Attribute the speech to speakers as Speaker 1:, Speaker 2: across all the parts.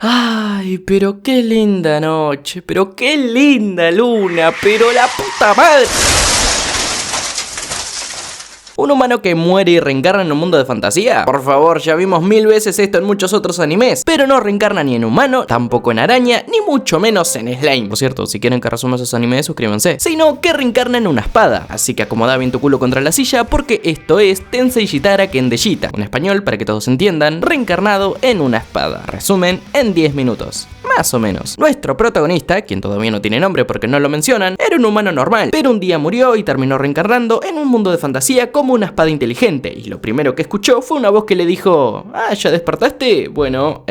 Speaker 1: Ay, pero qué linda noche, pero qué linda luna, pero la puta madre. ¿Un humano que muere y reencarna en un mundo de fantasía? Por favor, ya vimos 1000 veces esto en muchos otros animes, pero no reencarna ni en humano, tampoco en araña, ni mucho menos en slime. Por cierto, si quieren que resuma esos animes, suscríbanse. Sino que reencarna en una espada, así que acomoda bien tu culo contra la silla porque esto es Tensei Shitara Kendeshita, en español, para que todos entiendan, reencarnado en una espada. Resumen en 10 minutos. Más o menos. Nuestro protagonista, quien todavía no tiene nombre porque no lo mencionan, era un humano normal, pero un día murió y terminó reencarnando en un mundo de fantasía como una espada inteligente, y lo primero que escuchó fue una voz que le dijo: ah, ¿ya despertaste? Bueno,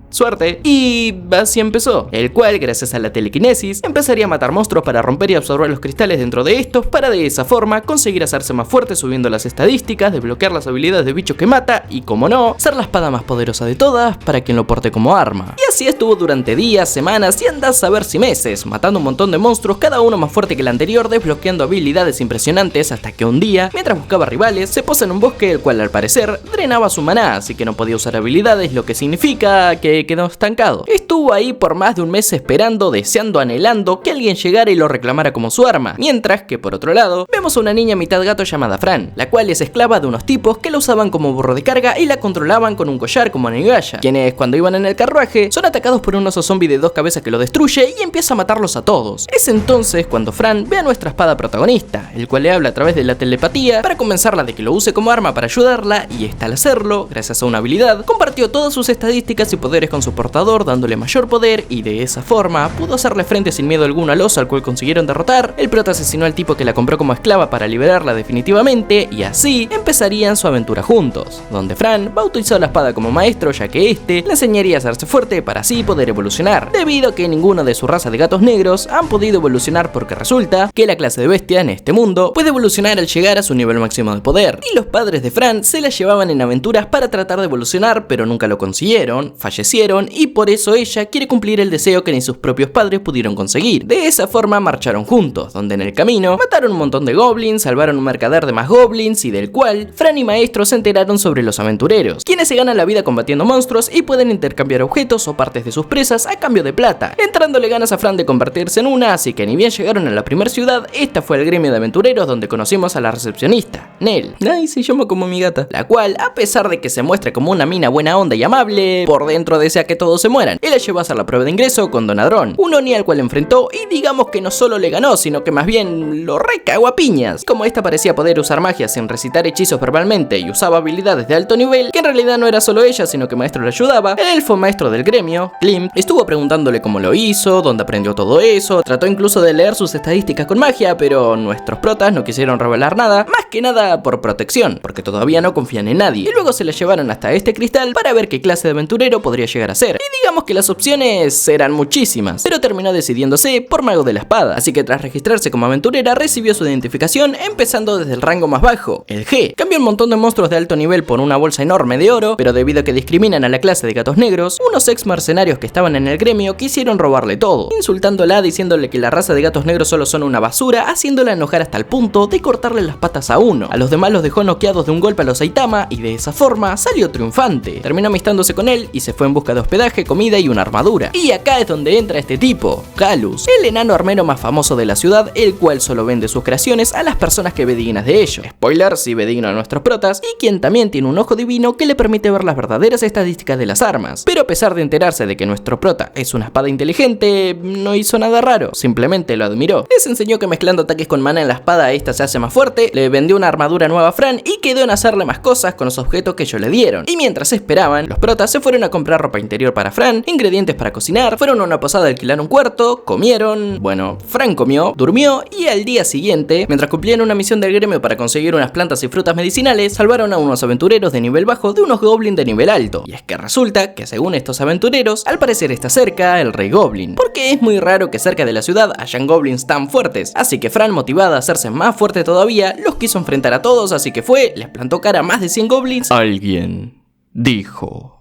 Speaker 1: suerte. Y así empezó, el cual, gracias a la telequinesis, empezaría a matar monstruos para romper y absorber los cristales dentro de estos, para de esa forma conseguir hacerse más fuerte subiendo las estadísticas, desbloquear las habilidades de bichos que mata y, como no, ser la espada más poderosa de todas para quien lo porte como arma. Y así estuvo durante días, semanas y andas a ver si meses, matando un montón de monstruos, cada uno más fuerte que el anterior, desbloqueando habilidades impresionantes, hasta que un día, mientras buscaba rivales, se posa en un bosque el cual al parecer drenaba su maná, así que no podía usar habilidades, lo que significa que quedó estancado. Estuvo ahí por más de un mes esperando, deseando, anhelando que alguien llegara y lo reclamara como su arma, mientras que por otro lado, vemos a una niña mitad gato llamada Fran, la cual es esclava de unos tipos que la usaban como burro de carga y la controlaban con un collar como Nigaya, quienes cuando iban en el carruaje son atacados por un oso zombie de 2 cabezas que lo destruye y empieza a matarlos a todos. Es entonces cuando Fran ve a nuestra espada protagonista, el cual le habla a través de la telepatía para convencerla de que lo use como arma para ayudarla, y esta al hacerlo, gracias a una habilidad, compartió todas sus estadísticas y poderes con su portador, dándole mayor poder, y de esa forma pudo hacerle frente sin miedo alguno al oso al cual consiguieron derrotar. El prota asesinó al tipo que la compró como esclava para liberarla definitivamente, y así empezarían su aventura juntos, donde Fran bautizó la espada como maestro, ya que este le enseñaría a hacerse fuerte para así poder evolucionar, debido a que ninguno de su raza de gatos negros han podido evolucionar, porque resulta que la clase de bestia en este mundo puede evolucionar al llegar a su nivel máximo de poder, y los padres de Fran se la llevaban en aventuras para tratar de evolucionar, pero nunca lo consiguieron, fallecieron, y por eso ella quiere cumplir el deseo que ni sus propios padres pudieron conseguir. De esa forma marcharon juntos, donde en el camino mataron un montón de goblins, salvaron un mercader de más goblins, y del cual Fran y Maestro se enteraron sobre los aventureros, quienes se ganan la vida combatiendo monstruos y pueden intercambiar objetos o partes de sus presas a cambio de plata, entrándole ganas a Fran de convertirse en una, así que ni bien llegaron a la primera ciudad, esta fue el gremio de aventureros donde conocimos a la recepcionista, Nell. Ay, se llama como mi gata. La cual, a pesar de que se muestre como una mina buena onda y amable, por dentro desea que todos se mueran. Él la llevó a hacer la prueba de ingreso con Donadrón, un Oni al cual enfrentó, y digamos que no solo le ganó, sino que más bien lo recagó a piñas. Como esta parecía poder usar magia sin recitar hechizos verbalmente y usaba habilidades de alto nivel, que en realidad no era solo ella, sino que Maestro le ayudaba, el elfo maestro del gremio, Klimt, estuvo preguntándole cómo lo hizo, dónde aprendió todo eso, trató incluso de leer sus estadísticas con magia, pero nuestros protas no quisieron revelar nada, más que nada por protección, porque todavía no confían en nadie, y luego se la llevaron hasta este cristal para ver qué clase de aventurero podría llegar a ser, y digamos que las opciones eran muchísimas, pero terminó decidiéndose por Mago de la Espada, así que tras registrarse como aventurera recibió su identificación empezando desde el rango más bajo, el G. Cambió un montón de monstruos de alto nivel por una bolsa enorme de oro, pero debido a que discriminan a la clase de gatos negros, unos ex mercenarios que estaban en el gremio quisieron robarle todo, insultándola, diciéndole que la raza de gatos negros solo son una basura, haciéndola enojar hasta el punto de cortarle las patas a uno. A los demás los dejó noqueados de un golpe a los Saitama, y de esa forma salió triunfante. Terminó amistándose con él y se fue en busca de hospedaje, comida y una armadura. Y acá es donde entra este tipo, Calus, el enano armero más famoso de la ciudad, el cual solo vende sus creaciones a las personas que ve dignas de ello. Spoiler, si ve digno a nuestros protas, y quien también tiene un ojo divino que le permite ver las verdaderas estadísticas de las armas. Pero a pesar de enterarse de que nuestro prota es una espada inteligente, no hizo nada raro, simplemente lo admiró. Les enseñó que mezclando ataques con mana en la espada esta se hace más fuerte, le vendió una armadura nueva a Fran y quedó en hacerle más cosas con los objetos que ellos le dieron. Y mientras esperaban, los protas se fueron a comprar ropa interior para Fran, ingredientes para cocinar, fueron a una posada a alquilar un cuarto, comieron, bueno, Fran comió, durmió, y al día siguiente, mientras cumplían una misión del gremio para conseguir unas plantas y frutas medicinales, salvaron a unos aventureros de nivel bajo de unos goblins de nivel alto. Y es que resulta que según estos aventureros, al parecer está cerca el rey goblin, porque es muy raro que cerca de la ciudad hayan goblins tan fuertes, así que Fran, motivada a hacerse más fuerte todavía, los quiso enfrentar a todos, así que fue, les plantó cara a más de 100 goblins. Alguien dijo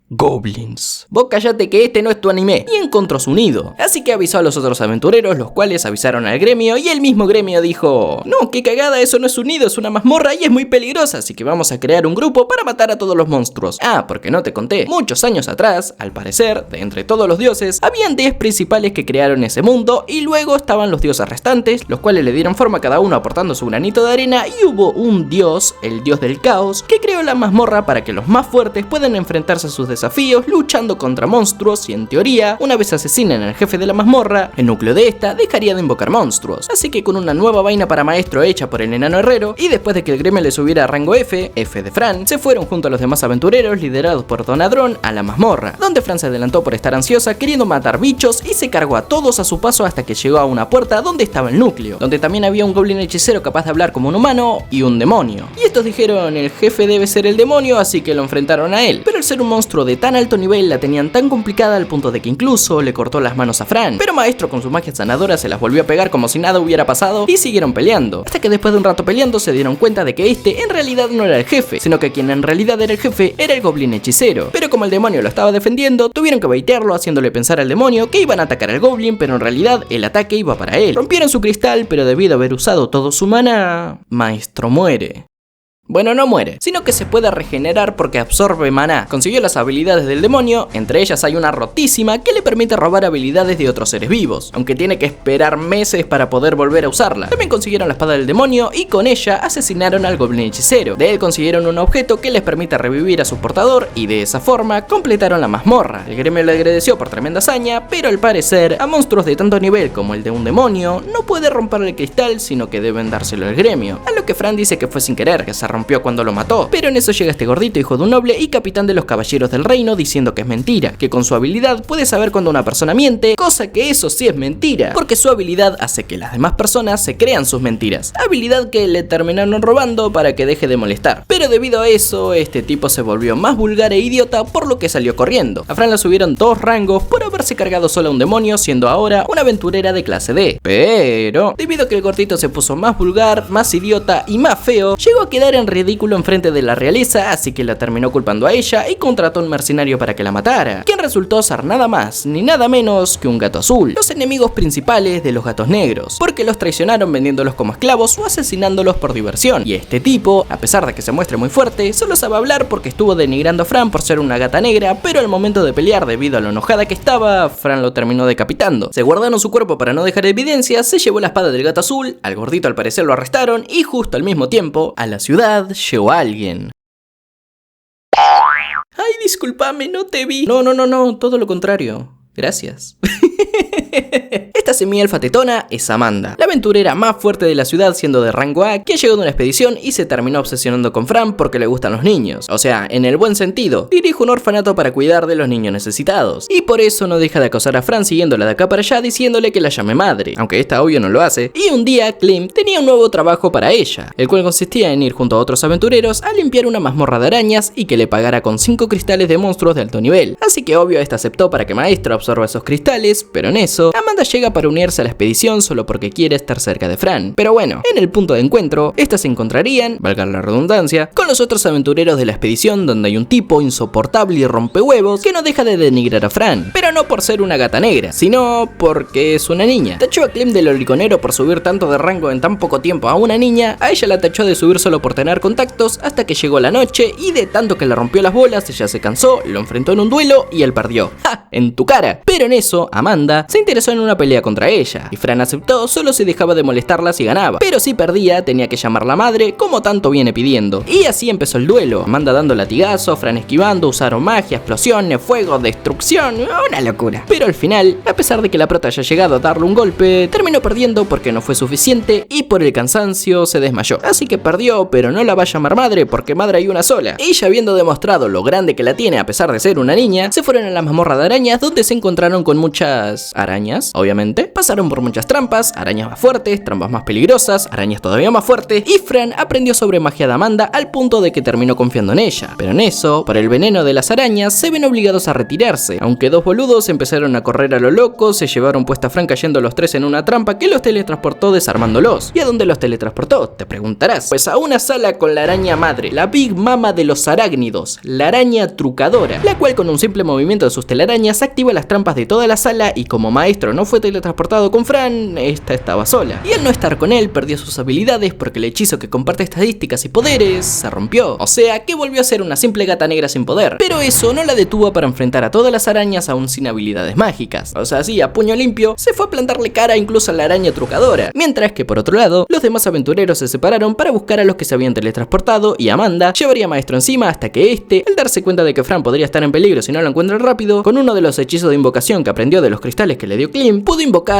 Speaker 1: Goblins. Vos callate que este no es tu anime. Y encontró su nido. Así que avisó a los otros aventureros, los cuales avisaron al gremio y el mismo gremio dijo: no, qué cagada, eso no es un nido, es una mazmorra y es muy peligrosa, así que vamos a crear un grupo para matar a todos los monstruos. Ah, porque no te conté, muchos años atrás, al parecer, de entre todos los dioses, habían 10 principales que crearon ese mundo y luego estaban los dioses restantes, los cuales le dieron forma a cada uno aportando su granito de arena y hubo un dios, el dios del caos, que creó la mazmorra para que los más fuertes puedan enfrentarse a sus desafíos luchando contra monstruos y en teoría, una vez asesinan al jefe de la mazmorra, el núcleo de esta dejaría de invocar monstruos. Así que con una nueva vaina para maestro hecha por el enano herrero y después de que el gremio le subiera a rango F de Fran, se fueron junto a los demás aventureros liderados por Donadrón a la mazmorra, donde Fran se adelantó por estar ansiosa queriendo matar bichos y se cargó a todos a su paso hasta que llegó a una puerta donde estaba el núcleo, donde también había un goblin hechicero capaz de hablar como un humano y un demonio. Y estos dijeron: el jefe debe ser el demonio, así que lo enfrentaron a él. Pero al ser un monstruo de tan alto nivel la tenían tan complicada al punto de que incluso le cortó las manos a Fran. Pero Maestro con su magia sanadora se las volvió a pegar como si nada hubiera pasado y siguieron peleando. Hasta que después de un rato peleando se dieron cuenta de que este en realidad no era el jefe, sino que quien en realidad era el jefe era el goblin hechicero. Pero como el demonio lo estaba defendiendo, tuvieron que baitearlo haciéndole pensar al demonio que iban a atacar al goblin, pero en realidad el ataque iba para él. Rompieron su cristal, pero debido a haber usado todo su maná, Maestro muere. Bueno, no muere, sino que se puede regenerar porque absorbe maná. Consiguió las habilidades del demonio, entre ellas hay una rotísima que le permite robar habilidades de otros seres vivos, aunque tiene que esperar meses para poder volver a usarla. También consiguieron la espada del demonio y con ella asesinaron al goblin hechicero. De él consiguieron un objeto que les permite revivir a su portador y de esa forma completaron la mazmorra. El gremio le agradeció por tremenda hazaña, pero al parecer a monstruos de tanto nivel como el de un demonio no puede romper el cristal, sino que deben dárselo al gremio. A lo que Fran dice que fue sin querer, que se rompió cuando lo mató, pero en eso llega este gordito hijo de un noble y capitán de los caballeros del reino diciendo que es mentira, que con su habilidad puede saber cuando una persona miente, cosa que eso sí es mentira, porque su habilidad hace que las demás personas se crean sus mentiras, habilidad que le terminaron robando para que deje de molestar. Pero debido a eso, este tipo se volvió más vulgar e idiota, por lo que salió corriendo. A Fran le subieron 2 rangos por haberse cargado sola a un demonio, siendo ahora una aventurera de clase D. Pero, debido a que el gordito se puso más vulgar, más idiota y más feo, llegó a quedar en ridículo enfrente de la realeza, así que la terminó culpando a ella y contrató a un mercenario para que la matara, quien resultó ser nada más ni nada menos que un gato azul, los enemigos principales de los gatos negros, porque los traicionaron vendiéndolos como esclavos o asesinándolos por diversión. Y este tipo, a pesar de que se muestre muy fuerte, solo sabe hablar porque estuvo denigrando a Fran por ser una gata negra, pero al momento de pelear, debido a lo enojada que estaba, Fran lo terminó decapitando. Se guardaron su cuerpo para no dejar evidencias, se llevó la espada del gato azul, al gordito al parecer lo arrestaron y justo al mismo tiempo, a la ciudad llegó alguien. Ay, discúlpame, no te vi. No, todo lo contrario. Gracias. Esta semielfa tetona es Amanda, la aventurera más fuerte de la ciudad siendo de rango A, que llegó de una expedición y se terminó obsesionando con Fran porque le gustan los niños. O sea, en el buen sentido, dirige un orfanato para cuidar de los niños necesitados. Y por eso no deja de acosar a Fran siguiéndola de acá para allá diciéndole que la llame madre, aunque esta obvio no lo hace. Y un día Clem tenía un nuevo trabajo para ella, el cual consistía en ir junto a otros aventureros a limpiar una mazmorra de arañas y que le pagara con 5 cristales de monstruos de alto nivel. Así que obvio esta aceptó para que Maestro absorba esos cristales, pero en eso Amanda llega para unirse a la expedición solo porque quiere estar cerca de Fran. Pero bueno, en el punto de encuentro, estas se encontrarían, valga la redundancia, con los otros aventureros de la expedición, donde hay un tipo insoportable y rompehuevos que no deja de denigrar a Fran, pero no por ser una gata negra, sino porque es una niña. Tachó a Clem del horiconero por subir tanto de rango en tan poco tiempo a una niña, a ella la tachó de subir solo por tener contactos, hasta que llegó la noche y de tanto que le rompió las bolas, ella se cansó, lo enfrentó en un duelo y él perdió. ¡Ja! En tu cara. Pero en eso, Amanda se interesó en una pelea contra ella, y Fran aceptó solo si dejaba de molestarla si ganaba, pero si perdía tenía que llamar la madre como tanto viene pidiendo. Y así empezó el duelo, Amanda dando latigazos, Fran esquivando, usaron magia, explosiones, fuego, destrucción, una locura. Pero al final, a pesar de que la prota haya llegado a darle un golpe, terminó perdiendo porque no fue suficiente y por el cansancio se desmayó. Así que perdió, pero no la va a llamar madre porque madre hay una sola. Ella, habiendo demostrado lo grande que la tiene a pesar de ser una niña, se fueron a la mazmorra de arañas donde se encontraron con muchas arañas, obviamente. pasaron por muchas trampas, arañas más fuertes, trampas más peligrosas, arañas todavía más fuertes, y Fran aprendió sobre magia de Amanda al punto de que terminó confiando en ella. Pero en eso, por el veneno de las arañas, se ven obligados a retirarse, aunque dos boludos empezaron a correr a lo loco, se llevaron puesta a Fran cayendo los tres en una trampa que los teletransportó desarmándolos. ¿Y a dónde los teletransportó? Te preguntarás. Pues a una sala con la araña madre, la Big Mama de los arácnidos, la araña trucadora, la cual con un simple movimiento de sus telarañas activa las trampas de toda la sala, y como Maestro no fue teletransportado con Fran, esta estaba sola. Y al no estar con él, perdió sus habilidades porque el hechizo que comparte estadísticas y poderes se rompió. O sea que volvió a ser una simple gata negra sin poder. Pero eso no la detuvo para enfrentar a todas las arañas aún sin habilidades mágicas. O sea, así a puño limpio, se fue a plantarle cara incluso a la araña trucadora. Mientras que por otro lado, los demás aventureros se separaron para buscar a los que se habían teletransportado, y Amanda llevaría a Maestro encima hasta que este, al darse cuenta de que Fran podría estar en peligro si no lo encuentra rápido, con uno de los hechizos de invocación que aprendió de los cristales que le dio Clint, pudo invocar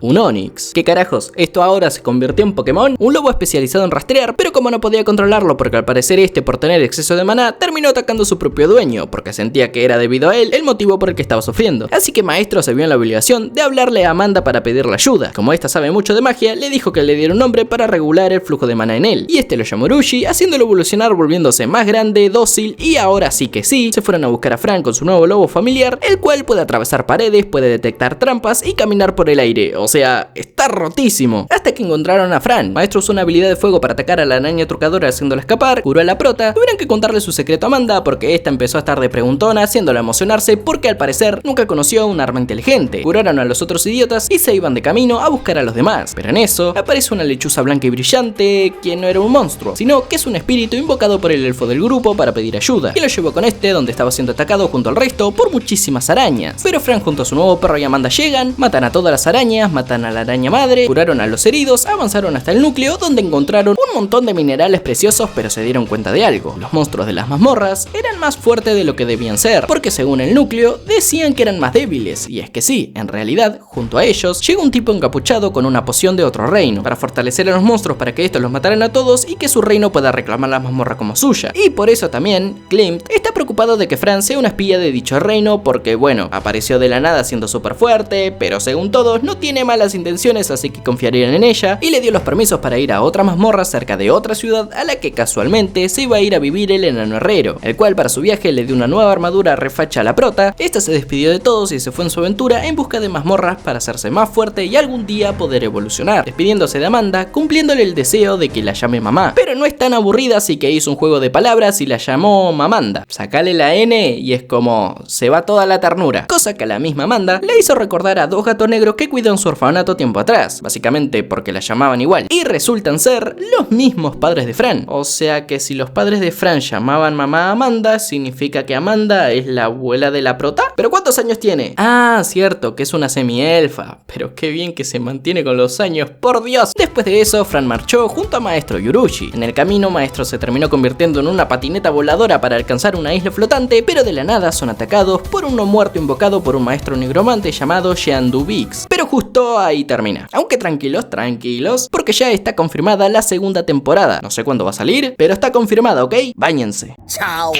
Speaker 1: un Onix. ¿Qué carajos? Esto ahora se convirtió en Pokémon, un lobo especializado en rastrear, pero como no podía controlarlo porque al parecer este, por tener exceso de maná, terminó atacando a su propio dueño, porque sentía que era debido a él el motivo por el que estaba sufriendo. Así que Maestro se vio en la obligación de hablarle a Amanda para pedirle ayuda. Como esta sabe mucho de magia, le dijo que le diera un nombre para regular el flujo de maná en él, y este lo llamó Urushi, haciéndolo evolucionar, volviéndose más grande, dócil, y ahora sí que sí, se fueron a buscar a Fran con su nuevo lobo familiar, el cual puede atravesar paredes, puede detectar trampas y caminar por el aire. O sea, está rotísimo. Hasta que encontraron a Fran. Maestro usó una habilidad de fuego para atacar a la araña trucadora haciéndola escapar, curó a la prota. Tuvieron que contarle su secreto a Amanda porque esta empezó a estar de preguntona, haciéndola emocionarse porque al parecer nunca conoció un arma inteligente. Curaron a los otros idiotas y se iban de camino a buscar a los demás. Pero en eso aparece una lechuza blanca y brillante, que no era un monstruo, sino que es un espíritu invocado por el elfo del grupo para pedir ayuda, y lo llevó con este, donde estaba siendo atacado junto al resto por muchísimas arañas. Pero Fran junto a su nuevo perro y Amanda llegan, matan a todas las arañas, matan a la araña madre, curaron a los heridos, avanzaron hasta el núcleo, donde encontraron un montón de minerales preciosos, pero se dieron cuenta de algo. Los monstruos de las mazmorras eran más fuertes de lo que debían ser, porque según el núcleo decían que eran más débiles, y es que sí, en realidad, junto a ellos, llega un tipo encapuchado con una poción de otro reino, para fortalecer a los monstruos para que estos los mataran a todos y que su reino pueda reclamar la mazmorra como suya. Y por eso también, Clint está preocupado de que Fran sea una espía de dicho reino, porque bueno, apareció de la nada siendo súper fuerte, pero según todos no tiene malas intenciones, así que confiarían en ella, y le dio los permisos para ir a otra mazmorra cerca de otra ciudad a la que casualmente se iba a ir a vivir el enano herrero, el cual para su viaje le dio una nueva armadura refacha a la prota. Esta se despidió de todos y se fue en su aventura en busca de mazmorras para hacerse más fuerte y algún día poder evolucionar, despidiéndose de Amanda, cumpliéndole el deseo de que la llame mamá. Pero no es tan aburrida, así que hizo un juego de palabras y la llamó Mamanda. Sacale la N y es como se va toda la ternura, cosa que a la misma Amanda le hizo recordar a dos gatos negros que cuidó en su orfanato tiempo atrás, básicamente porque la llamaban igual, y resultan ser los mismos padres de Fran. O sea que si los padres de Fran llamaban mamá a Amanda, significa que Amanda es la abuela de la prota. ¿Pero cuántos años tiene? Ah, cierto, que es una semi-elfa, pero qué bien que se mantiene con los años, por Dios. Después de eso, Fran marchó junto a Maestro y Urushi. En el camino, Maestro se terminó convirtiendo en una patineta voladora para alcanzar una isla flotante, pero de la nada son atacados por un no muerto invocado por un maestro negromante llamado Jeandubix. Pero justo ahí termina. Aunque tranquilos, porque ya está confirmada la segunda temporada. No sé cuándo va a salir, pero está confirmada, ¿ok? Báñense.
Speaker 2: Chao.